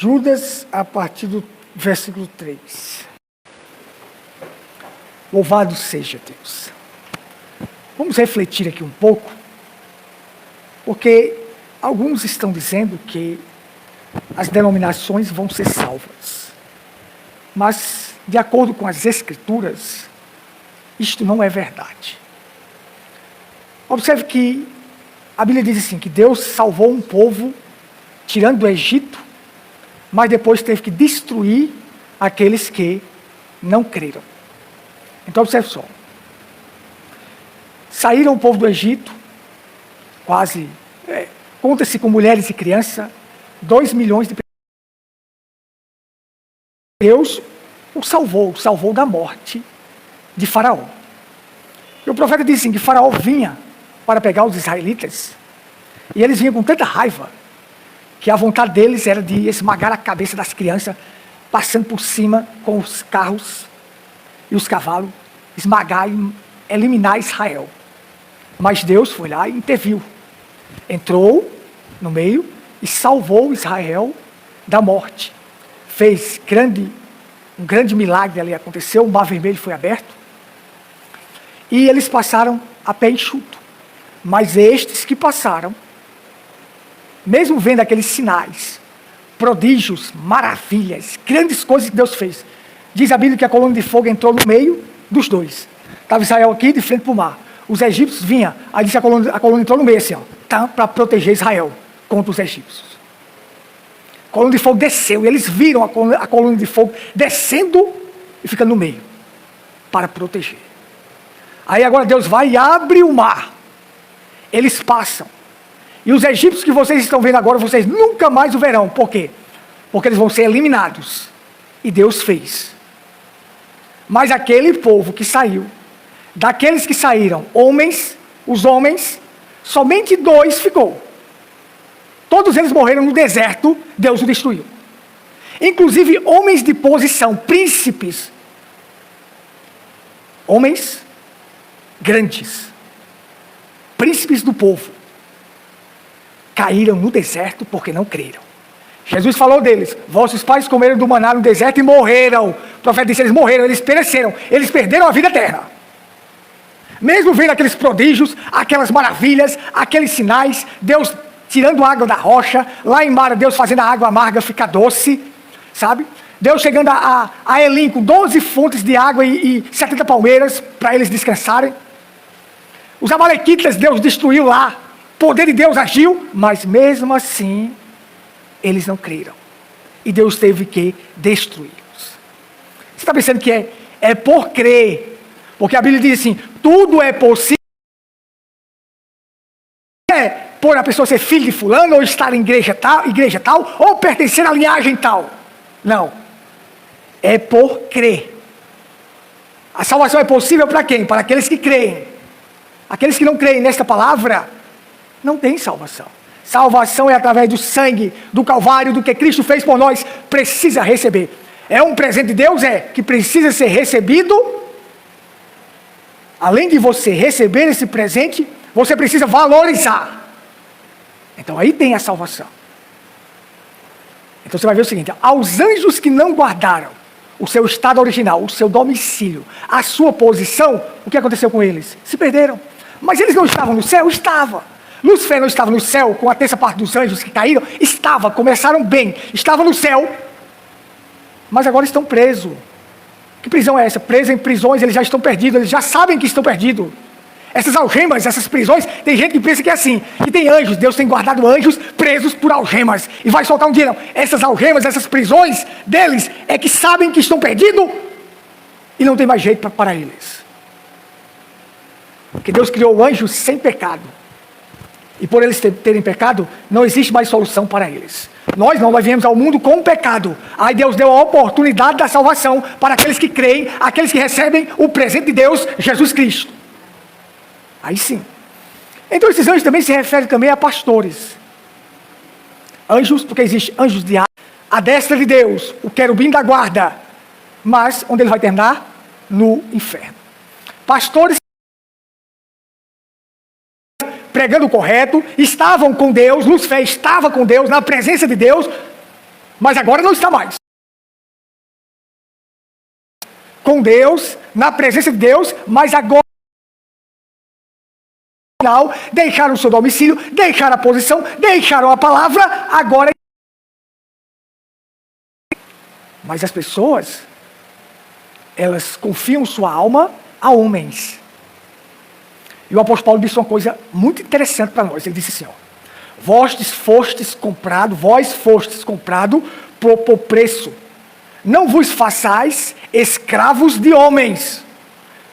Judas, a partir do versículo 3. Louvado seja Deus. Vamos refletir aqui um pouco, porque alguns estão dizendo que as denominações vão ser salvas. Mas, de acordo com as Escrituras, isto não é verdade. Observe que a Bíblia diz assim, que Deus salvou um povo, tirando do Egito, mas depois teve que destruir aqueles que não creram. Então, observe só. Saíram o povo do Egito, quase, conta-se com mulheres e crianças, 2 milhões de pessoas. Deus o salvou da morte de Faraó. E o profeta disse assim, que Faraó vinha para pegar os israelitas, e eles vinham com tanta raiva, que a vontade deles era de esmagar a cabeça das crianças, passando por cima com os carros e os cavalos, esmagar e eliminar Israel. Mas Deus foi lá e interviu. Entrou no meio e salvou Israel da morte. Fez um grande milagre ali aconteceu, o Mar Vermelho foi aberto. E eles passaram a pé enxuto. Mas estes que passaram, mesmo vendo aqueles sinais, prodígios, maravilhas, grandes coisas que Deus fez, diz a Bíblia que a coluna de fogo entrou no meio dos dois. Estava Israel aqui de frente para o mar. Os egípcios vinham, aí disse a coluna entrou no meio assim, para proteger Israel contra os egípcios. A coluna de fogo desceu, e eles viram a coluna de fogo descendo e ficando no meio, para proteger. Aí agora Deus vai e abre o mar. Eles passam. E os egípcios que vocês estão vendo agora, vocês nunca mais o verão. Por quê? Porque eles vão ser eliminados. E Deus fez. Mas aquele povo que saiu, daqueles que saíram, os homens, somente 2 ficou. Todos eles morreram no deserto, Deus o destruiu. Inclusive homens de posição, príncipes. Homens grandes. Príncipes do povo. Caíram no deserto porque não creram. Jesus falou deles, vossos pais comeram do maná no deserto e morreram. O profeta disse, eles morreram, eles pereceram, eles perderam a vida eterna. Mesmo vendo aqueles prodígios, aquelas maravilhas, aqueles sinais, Deus tirando água da rocha, lá em Mara, Deus fazendo a água amarga ficar doce, sabe? Deus chegando a Elim com 12 fontes de água e 70 palmeiras para eles descansarem. Os amalequitas, Deus destruiu lá. O poder de Deus agiu, mas mesmo assim, eles não creram. E Deus teve que destruí-los. Você está pensando que é por crer. Porque a Bíblia diz assim, tudo é possível. É por a pessoa ser filho de fulano, ou estar em igreja tal, ou pertencer à linhagem tal. Não. É por crer. A salvação é possível para quem? Para aqueles que creem. Aqueles que não creem nesta palavra, não tem salvação. Salvação é através do sangue, do Calvário, do que Cristo fez por nós. Precisa receber. É um presente de Deus, que precisa ser recebido. Além de você receber esse presente, você precisa valorizar. Então aí tem a salvação. Então você vai ver o seguinte, aos anjos que não guardaram o seu estado original, o seu domicílio, a sua posição, o que aconteceu com eles? Se perderam. Mas eles não estavam no céu? Estava. Lúcifer não estava no céu com a terça parte dos anjos que caíram? Estava, começaram bem, estava no céu, mas agora estão presos. Que prisão é essa? Presos em prisões, eles já estão perdidos, eles já sabem que estão perdidos. Essas algemas, essas prisões, tem gente que pensa que é assim, que tem anjos, Deus tem guardado anjos presos por algemas, e vai soltar um dia, não. Essas algemas, essas prisões deles, é que sabem que estão perdidos, e não tem mais jeito para eles. Porque Deus criou anjos sem pecado. E por eles terem pecado, não existe mais solução para eles. Nós viemos ao mundo com o pecado. Aí Deus deu a oportunidade da salvação para aqueles que creem, aqueles que recebem o presente de Deus, Jesus Cristo. Aí sim. Então esses anjos também se referem também a pastores. Anjos, porque existe anjos de a destra de Deus, o querubim da guarda. Mas onde ele vai terminar? No inferno. Pastores pregando o correto, estavam com Deus, Lúcifer estava com Deus, na presença de Deus, Mas agora não está mais. Com Deus, na presença de Deus, mas agora deixaram o seu domicílio, deixaram a posição, deixaram a palavra, agora. Mas as pessoas, elas confiam sua alma a homens. E o apóstolo Paulo disse uma coisa muito interessante para nós. Ele disse assim, ó, vós fostes comprado por preço. Não vos façais escravos de homens.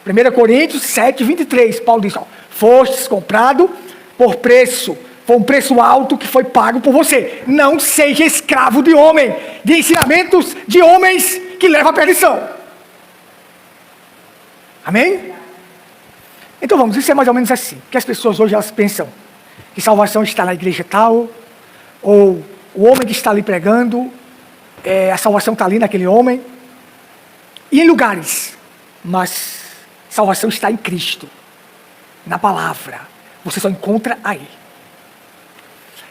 1 Coríntios 7, 23, Paulo diz, ó, fostes comprado por preço. Foi um preço alto que foi pago por você. Não seja escravo de homem, de ensinamentos de homens que levam à perdição. Amém? Então vamos, isso é mais ou menos assim. Que as pessoas hoje elas pensam que salvação está na igreja tal, ou o homem que está ali pregando, a salvação está ali naquele homem. E em lugares, mas salvação está em Cristo, na palavra. Você só encontra aí.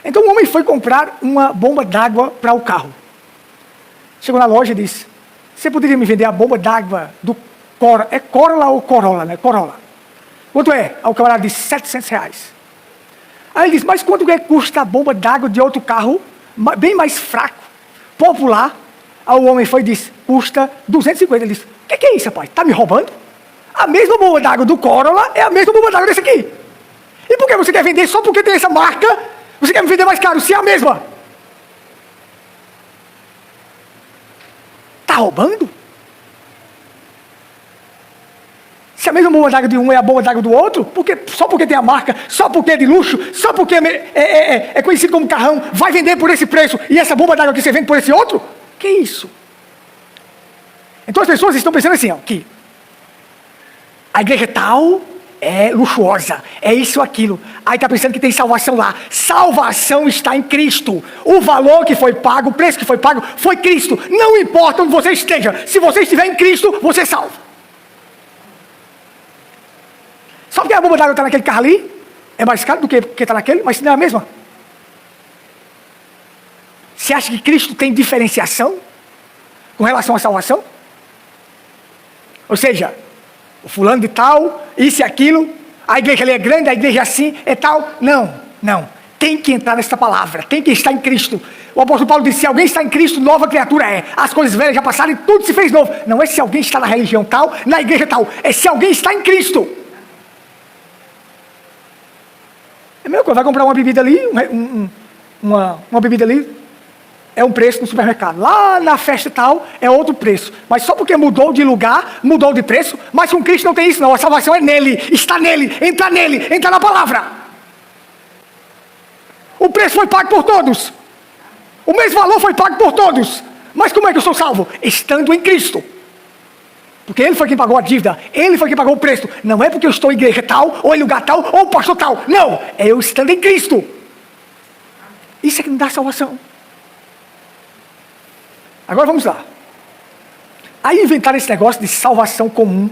Então o homem foi comprar uma bomba d'água para o carro. Chegou na loja e disse, você poderia me vender a bomba d'água do Corolla? É Corolla ou Corolla, né? Corolla. Quanto é? Aí o camarada disse, R$700. Aí ele disse, mas quanto é que custa a bomba d'água de outro carro, bem mais fraco, popular? Aí o homem foi e disse, custa 250. Ele disse, o que é isso, rapaz? Está me roubando? A mesma bomba d'água do Corolla é a mesma bomba d'água desse aqui. E por que você quer vender só porque tem essa marca? Você quer me vender mais caro, se é a mesma? Está roubando? Se a mesma bomba d'água de um é a bomba d'água do outro, só porque tem a marca, só porque é de luxo, só porque é conhecido como carrão, vai vender por esse preço, e essa bomba d'água que você vende por esse outro? Que isso? Então as pessoas estão pensando assim, ó, que a igreja tal é luxuosa, é isso, aquilo. Aí está pensando que tem salvação lá. Salvação está em Cristo. O valor que foi pago, o preço que foi pago, foi Cristo. Não importa onde você esteja, se você estiver em Cristo, você é salvo. Só porque a bomba d'água está naquele carro ali, é mais caro do que está naquele, mas não é a mesma. Você acha que Cristo tem diferenciação com relação à salvação? Ou seja, o fulano de tal, isso e aquilo, a igreja ali é grande, a igreja assim é tal. Não. Tem que entrar nessa palavra, tem que estar em Cristo. O apóstolo Paulo disse, se alguém está em Cristo, nova criatura é. As coisas velhas já passaram e tudo se fez novo. Não é se alguém está na religião tal, na igreja tal, é se alguém está em Cristo. É a mesma coisa, vai comprar uma bebida ali, uma bebida ali, é um preço no supermercado. Lá na festa tal, é outro preço. Mas só porque mudou de lugar, mudou de preço, mas com Cristo não tem isso não. A salvação é nele, está nele, entra na palavra. O preço foi pago por todos. O mesmo valor foi pago por todos. Mas como é que eu sou salvo? Estando em Cristo. Porque Ele foi quem pagou a dívida, Ele foi quem pagou o preço. Não é porque eu estou em igreja tal, ou em lugar tal, ou pastor tal. Não, é eu estando em Cristo. Isso é que me dá salvação. Agora vamos lá. Aí inventaram esse negócio de salvação comum,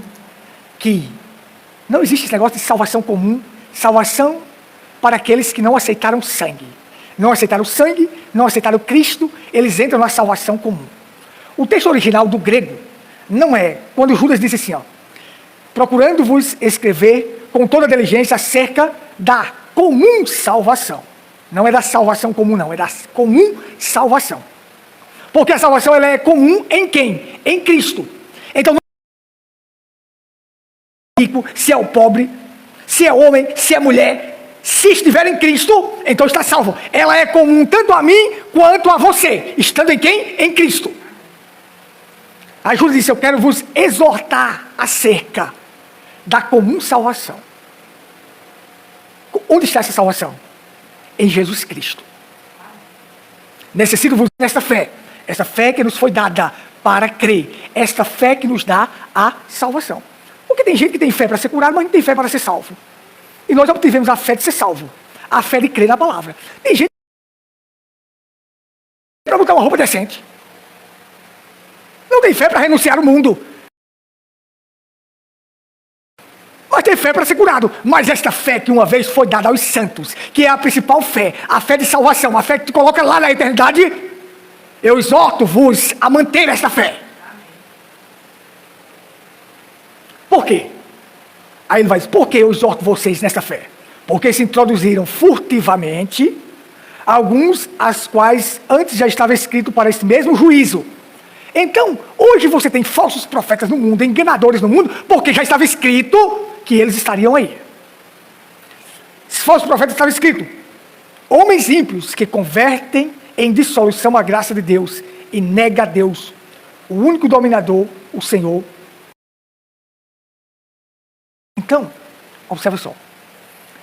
que não existe esse negócio de salvação comum, salvação para aqueles que não aceitaram sangue. Não aceitaram sangue, não aceitaram Cristo, eles entram na salvação comum. O texto original do grego não é, quando Judas disse assim, ó, procurando-vos escrever com toda diligência acerca da comum salvação. Não é da salvação comum não, é da comum salvação. Porque a salvação ela é comum em quem? Em Cristo. Então, não é rico, se é o pobre, se é homem, se é mulher, se estiver em Cristo, então está salvo. Ela é comum tanto a mim quanto a você. Estando em quem? Em Cristo. A Júlia disse, eu quero vos exortar acerca da comum salvação. Onde está essa salvação? Em Jesus Cristo. Necessito-vos desta fé. Essa fé que nos foi dada para crer. Esta fé que nos dá a salvação. Porque tem gente que tem fé para ser curado, mas não tem fé para ser salvo. E nós obtivemos a fé de ser salvo. A fé de crer na palavra. Tem gente para botar uma roupa decente. Não tem fé para renunciar ao mundo. Mas tem fé para ser curado. Mas esta fé que uma vez foi dada aos santos, que é a principal fé, a fé de salvação, a fé que te coloca lá na eternidade, Eu exorto-vos a manter esta fé. Por quê? Aí ele vai dizer, por que eu exorto vocês nesta fé? Porque se introduziram furtivamente alguns as quais antes já estava escrito para esse mesmo juízo. Então, hoje você tem falsos profetas no mundo, enganadores no mundo, porque já estava escrito que eles estariam aí. Esses falsos profetas estavam escrito, homens ímpios que convertem em dissolução a graça de Deus e nega a Deus, o único dominador, o Senhor. Então, observa só,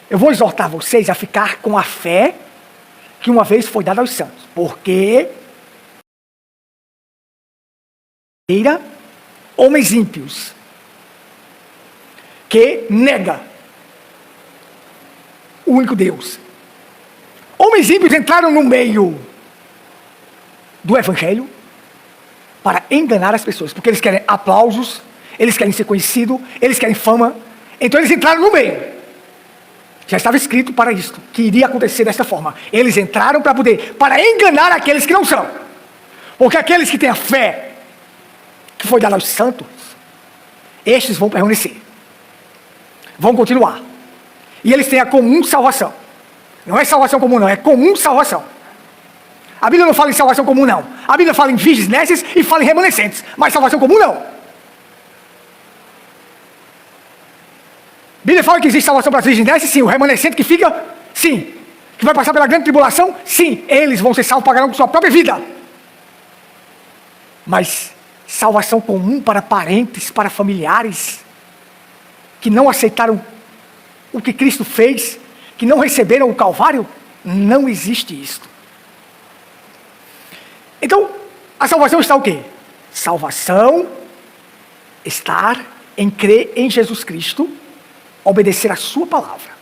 eu vou exortar vocês a ficar com a fé que uma vez foi dada aos santos, porque homens ímpios que nega o único Deus. Homens ímpios entraram no meio do evangelho para enganar as pessoas, porque eles querem aplausos, eles querem ser conhecidos, eles querem fama. Então eles entraram no meio. Já estava escrito para isso, que iria acontecer desta forma. Eles entraram para enganar aqueles que não são. Porque aqueles que têm a fé que foi dada aos santos, estes vão permanecer. Vão continuar. E eles têm a comum salvação. Não é salvação comum não, é comum salvação. A Bíblia não fala em salvação comum não. A Bíblia fala em virgens nécias e fala em remanescentes. Mas salvação comum não. A Bíblia fala que existe salvação para as virgens nécias, sim. O remanescente que fica, sim. Que vai passar pela grande tribulação, sim. Eles vão ser salvos, pagarão com sua própria vida. Mas salvação comum para parentes, para familiares, que não aceitaram o que Cristo fez, que não receberam o Calvário, não existe isso. Então, a salvação está o quê? Salvação está em crer em Jesus Cristo, obedecer a sua palavra.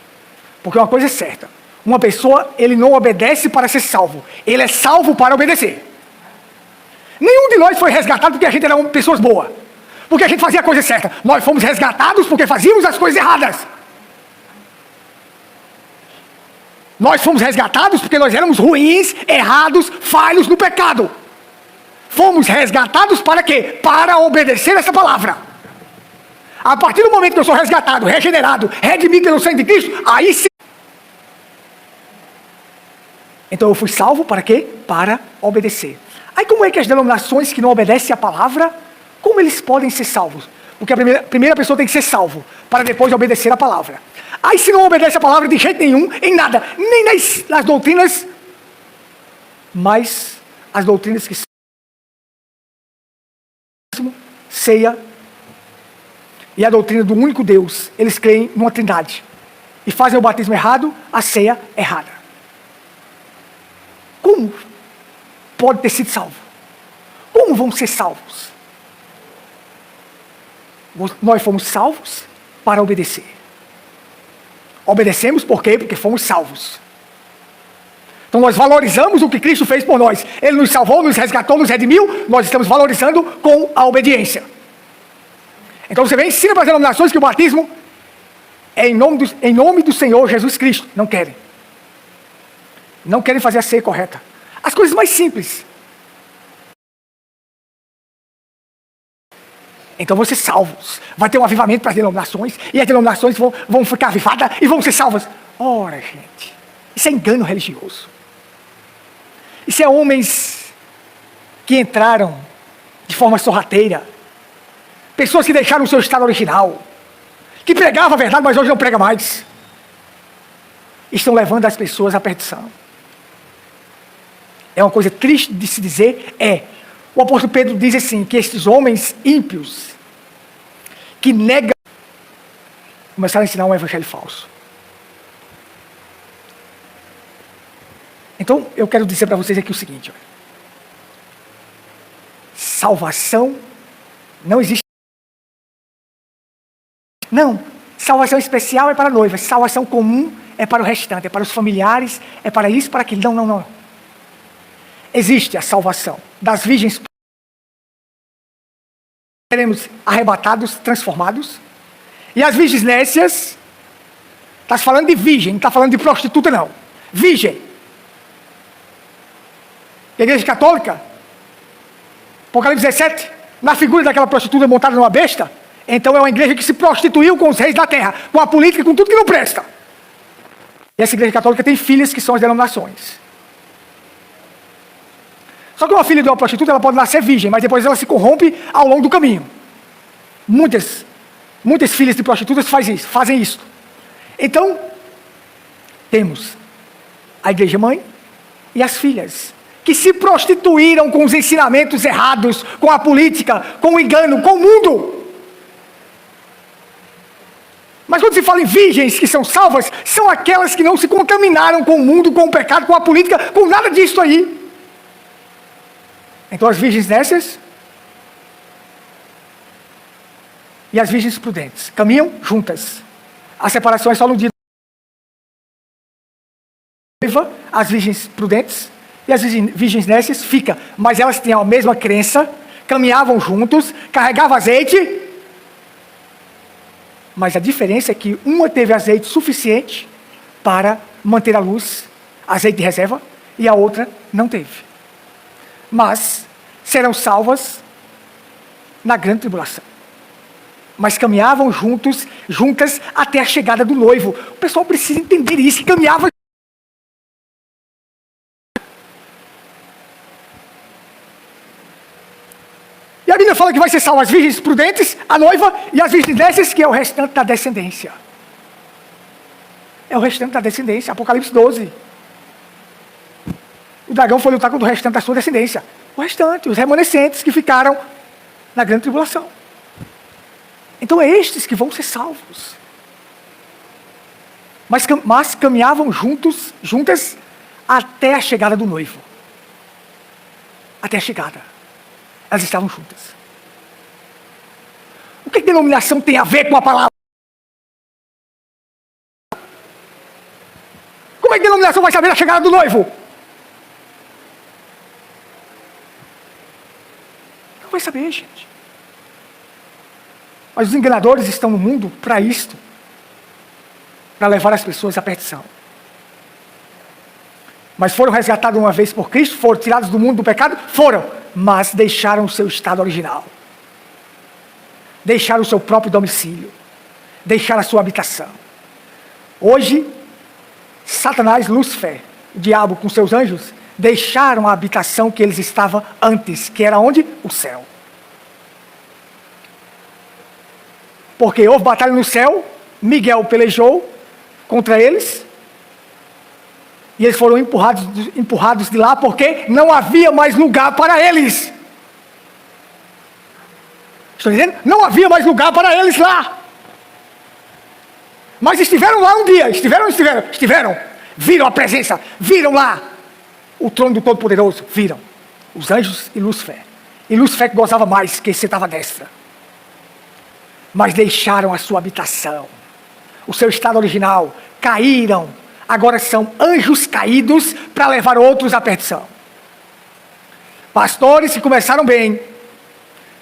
Porque uma coisa é certa, uma pessoa, ele não obedece para ser salvo, ele é salvo para obedecer. Nenhum de nós foi resgatado porque a gente era pessoas boas, porque a gente fazia a coisa certa. Nós fomos resgatados porque fazíamos as coisas erradas. Nós fomos resgatados porque nós éramos ruins, errados, falhos no pecado. Fomos resgatados para quê? Para obedecer essa palavra. A partir do momento que eu sou resgatado, regenerado, redimido pelo sangue de Cristo, aí sim. Então eu fui salvo para quê? Para obedecer. Aí como é que as denominações que não obedecem a palavra, como eles podem ser salvos? Porque a primeira pessoa tem que ser salvo, para depois obedecer a palavra. Aí se não obedece a palavra de jeito nenhum, em nada, nem nas doutrinas, mas as doutrinas que são ceia e a doutrina do único Deus, eles creem numa trindade e fazem o batismo errado, a ceia errada. Como pode ter sido salvo? Como vão ser salvos? Nós fomos salvos para obedecer. Obedecemos por quê? Porque fomos salvos. Então nós valorizamos o que Cristo fez por nós. Ele nos salvou, nos resgatou, nos redimiu. Nós estamos valorizando com a obediência. Então você vem e ensina para as denominações que o batismo é em nome do Senhor Jesus Cristo. Não querem. Não querem fazer a ceia correta. As coisas mais simples. Então vão ser salvos. Vai ter um avivamento para as denominações. E as denominações vão ficar avivadas e vão ser salvas. Ora, gente. Isso é engano religioso. Isso é homens que entraram de forma sorrateira. Pessoas que deixaram o seu estado original. Que pregavam a verdade, mas hoje não prega mais. Estão levando as pessoas à perdição. É uma coisa triste de se dizer, o apóstolo Pedro diz assim, que estes homens ímpios, que negam, começaram a ensinar um evangelho falso. Então, eu quero dizer para vocês aqui o seguinte, olha. Salvação não existe. Não, salvação especial é para a noiva, salvação comum é para o restante, é para os familiares, é para isso, para aquilo. Não. Existe a salvação das virgens. Seremos arrebatados, transformados. E as virgens nécias, está falando de virgem, não está falando de prostituta não. Virgem. A igreja católica Apocalipse 17, na figura daquela prostituta montada numa besta, então é uma igreja que se prostituiu com os reis da terra, com a política e com tudo que não presta. E essa igreja católica tem filhas que são as denominações. Só que uma filha de uma prostituta, ela pode nascer virgem, mas depois ela se corrompe ao longo do caminho. Muitas filhas de prostitutas fazem isso. Então, temos a igreja mãe e as filhas, que se prostituíram com os ensinamentos errados, com a política, com o engano, com o mundo. Mas quando se fala em virgens que são salvas, são aquelas que não se contaminaram com o mundo, com o pecado, com a política, com nada disso aí. Então as virgens nécias e as virgens prudentes caminham juntas. A separação é só no dia da noiva. As virgens prudentes e as virgens nécias ficam, mas elas tinham a mesma crença, caminhavam juntos, carregavam azeite, mas a diferença é que uma teve azeite suficiente para manter a luz, azeite de reserva, e a outra não teve. Mas serão salvas na grande tribulação. Mas caminhavam juntas até a chegada do noivo. O pessoal precisa entender isso, que caminhavam. E a Bíblia fala que vai ser salva as virgens prudentes, a noiva, e as virgens nécias, que é o restante da descendência. É o restante da descendência, Apocalipse 12. O dragão foi lutar contra o restante da sua descendência. O restante, os remanescentes que ficaram na grande tribulação. Então é estes que vão ser salvos. Mas caminhavam juntas até a chegada do noivo. Até a chegada. Elas estavam juntas. O que denominação tem a ver com a palavra? Como é que a denominação vai saber a chegada do noivo? Não vai saber, gente. Mas os enganadores estão no mundo para isto. Para levar as pessoas à perdição. Mas foram resgatados uma vez por Cristo, foram tirados do mundo do pecado? Foram. Mas deixaram o seu estado original. Deixaram o seu próprio domicílio. Deixaram a sua habitação. Hoje, Satanás, Lúcifer, o diabo com seus anjos, deixaram a habitação que eles estavam antes, que era onde? O céu. Porque houve batalha no céu, Miguel pelejou contra eles, e eles foram empurrados de lá, porque não havia mais lugar para eles. Estou dizendo? Não havia mais lugar para eles lá. Mas estiveram lá um dia, estiveram. Viram a presença, viram lá o trono do Todo-Poderoso, viram os anjos e Lúcifer. E Lúcifer que gozava mais, que sentava à destra. Mas deixaram a sua habitação, o seu estado original, caíram. Agora são anjos caídos para levar outros à perdição. Pastores que começaram bem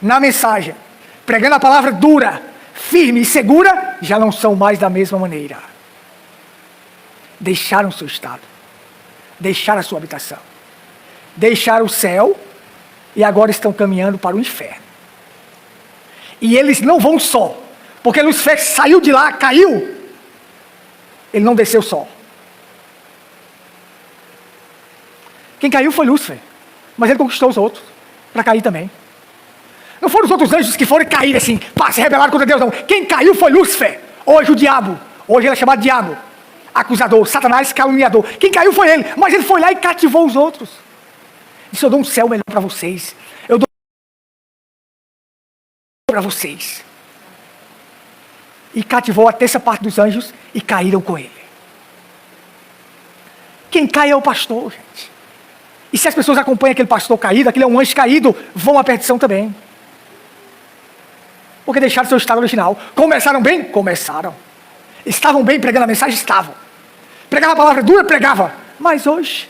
na mensagem, pregando a palavra dura, firme e segura, já não são mais da mesma maneira. Deixaram o seu estado, deixaram a sua habitação, deixaram o céu e agora estão caminhando para o inferno. E eles não vão só, porque Lúcifer saiu de lá, caiu, ele não desceu só. Quem caiu foi Lúcifer, mas ele conquistou os outros para cair também. Não foram os outros anjos que foram cair assim, se rebelaram contra Deus, não. Quem caiu foi Lúcifer. Hoje o diabo, hoje ele é chamado diabo, acusador, Satanás, caluniador. Quem caiu foi ele, mas ele foi lá e cativou os outros. Disse: eu dou um céu melhor para vocês. Eu dou para vocês. E cativou a terça parte dos anjos e caíram com ele. Quem cai é o pastor, gente. E se as pessoas acompanham aquele pastor caído, aquele é um anjo caído, vão à perdição também. Porque deixaram seu estado original. Começaram bem? Começaram. Estavam bem pregando a mensagem? Estavam. Pregavam a palavra dura? Pregava. Mas hoje,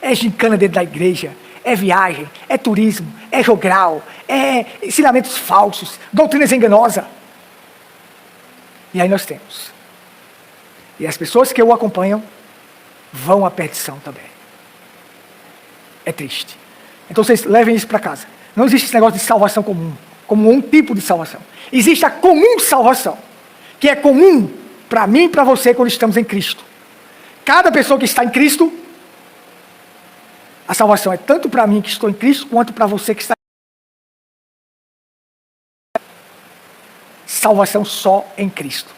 é gincana dentro da igreja, é viagem, é turismo, é jogral, é ensinamentos falsos, doutrinas enganosas. E aí nós temos. E as pessoas que o acompanham vão à perdição também. É triste. Então vocês levem isso para casa. Não existe esse negócio de salvação comum, como um tipo de salvação. Existe a comum salvação, que é comum para mim e para você quando estamos em Cristo. Cada pessoa que está em Cristo, a salvação é tanto para mim que estou em Cristo, quanto para você que está em Cristo. Salvação só em Cristo.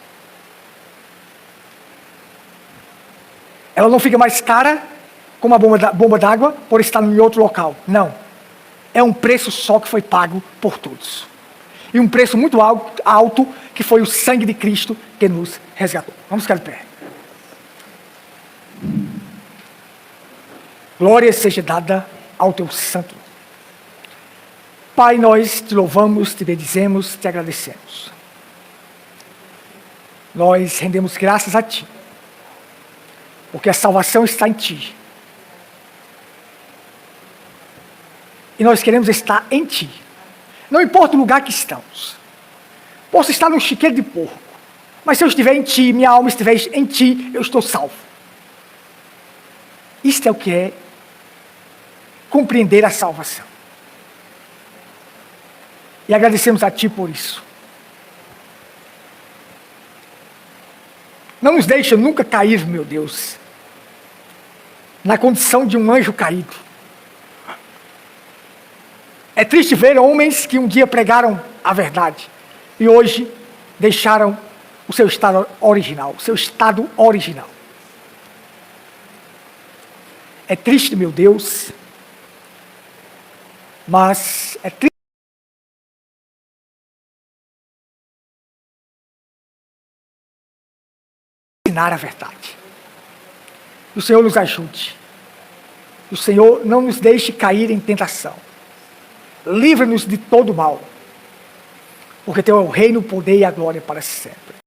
Ela não fica mais cara como a bomba d'água por estar em outro local. Não. É um preço só que foi pago por todos. E um preço muito alto que foi o sangue de Cristo que nos resgatou. Vamos ficar de pé. Glória seja dada ao teu santo nome. Pai, nós te louvamos, te bendizemos, te agradecemos. Nós rendemos graças a ti, porque a salvação está em ti. E nós queremos estar em ti. Não importa o lugar que estamos. Posso estar num chiqueiro de porco, mas se eu estiver em ti, minha alma estiver em ti, eu estou salvo. Isto é o que é compreender a salvação. E agradecemos a ti por isso. Não nos deixa nunca cair, meu Deus, na condição de um anjo caído. É triste ver homens que um dia pregaram a verdade e hoje deixaram o seu estado original, É triste, meu Deus, mas é triste ensinar a verdade. Que o Senhor nos ajude. Que o Senhor não nos deixe cair em tentação. Livra-nos de todo mal. Porque teu é o reino, o poder e a glória para sempre.